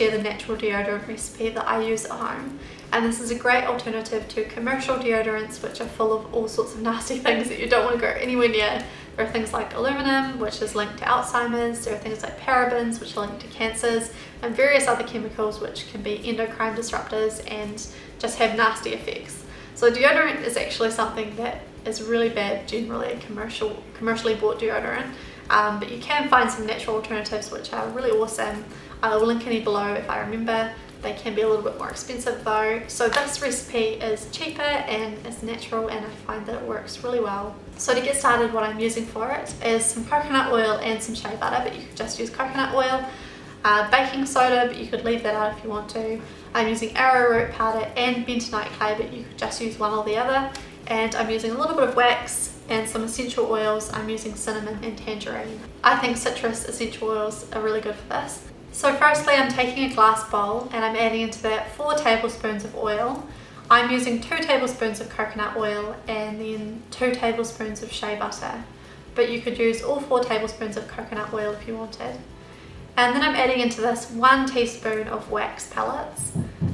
share the natural deodorant recipe that I use at home. And this is a great alternative to commercial deodorants, which are full of all sorts of nasty things that you don't want to go anywhere near. There are things like aluminum, which is linked to Alzheimer's. There are things like parabens, which are linked to cancers, and various other chemicals which can be endocrine disruptors and just have nasty effects. So deodorant is actually something that is really bad generally, commercially bought deodorant. But you can find some natural alternatives which are really awesome. I will link any below if I remember. They can be a little bit more expensive though. So this recipe is cheaper and it's natural, and I find that it works really well. So to get started, what I'm using for it is some coconut oil and some shea butter, but you could just use coconut oil. Baking soda, but you could leave that out if you want to. I'm using arrowroot powder and bentonite clay, but you could just use one or the other. And I'm using a little bit of wax and some essential oils. I'm using cinnamon and tangerine. I think citrus essential oils are really good for this. So firstly, I'm taking a glass bowl and I'm adding into that 4 tablespoons of oil. I'm using 2 tablespoons of coconut oil and then 2 tablespoons of shea butter. But you could use all 4 tablespoons of coconut oil if you wanted. And then I'm adding into this 1 teaspoon of wax pellets.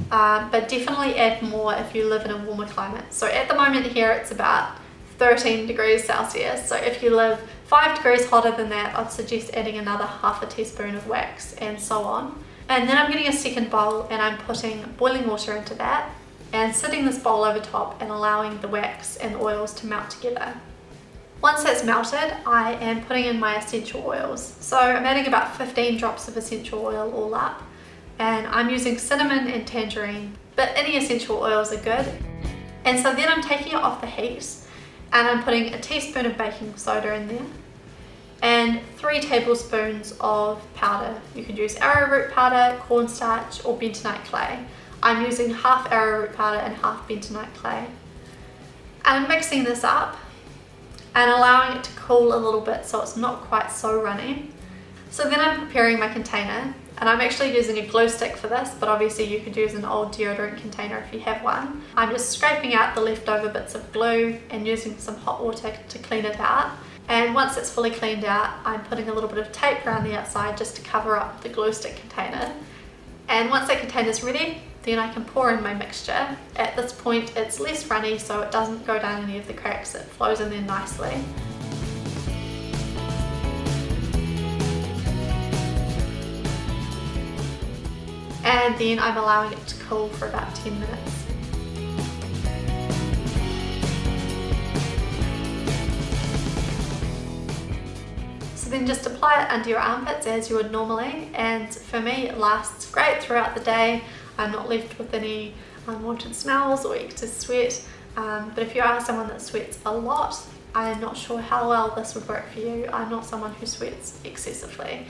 But definitely add more if you live in a warmer climate. So at the moment here it's about 13 degrees Celsius. So if you live 5 degrees hotter than that, I'd suggest adding another half a teaspoon of wax, and so on. And then I'm getting a second bowl and I'm putting boiling water into that and sitting this bowl over top and allowing the wax and oils to melt together. Once that's melted, I am putting in my essential oils. So I'm adding about 15 drops of essential oil all up. And I'm using cinnamon and tangerine, but any essential oils are good. And so then I'm taking it off the heat and I'm putting a teaspoon of baking soda in there and 3 tablespoons of powder. You could use arrowroot powder, cornstarch, or bentonite clay. I'm using half arrowroot powder and half bentonite clay. And I'm mixing this up and allowing it to cool a little bit so it's not quite so runny. So then I'm preparing my container, and I'm actually using a glue stick for this, but obviously you could use an old deodorant container if you have one. I'm just scraping out the leftover bits of glue and using some hot water to clean it out. And once it's fully cleaned out, I'm putting a little bit of tape around the outside just to cover up the glue stick container. And once that container's ready, then I can pour in my mixture. At this point it's less runny, so it doesn't go down any of the cracks, it flows in there nicely. And then I'm allowing it to cool for about 10 minutes. So then just apply it under your armpits as you would normally, and for me it lasts great throughout the day. I'm not left with any unwanted smells or excess sweat, but if you are someone that sweats a lot, I'm not sure how well this would work for you. I'm not someone who sweats excessively.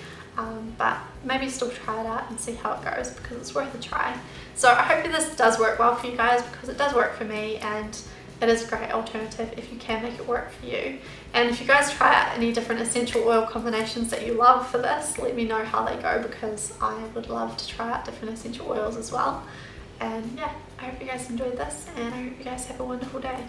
But maybe still try it out and see how it goes, because it's worth a try. So I hope this does work well for you guys, because it does work for me, and it is a great alternative if you can make it work for you. And if you guys try out any different essential oil combinations that you love for this, let me know how they go, because I would love to try out different essential oils as well. And yeah, I hope you guys enjoyed this, and I hope you guys have a wonderful day.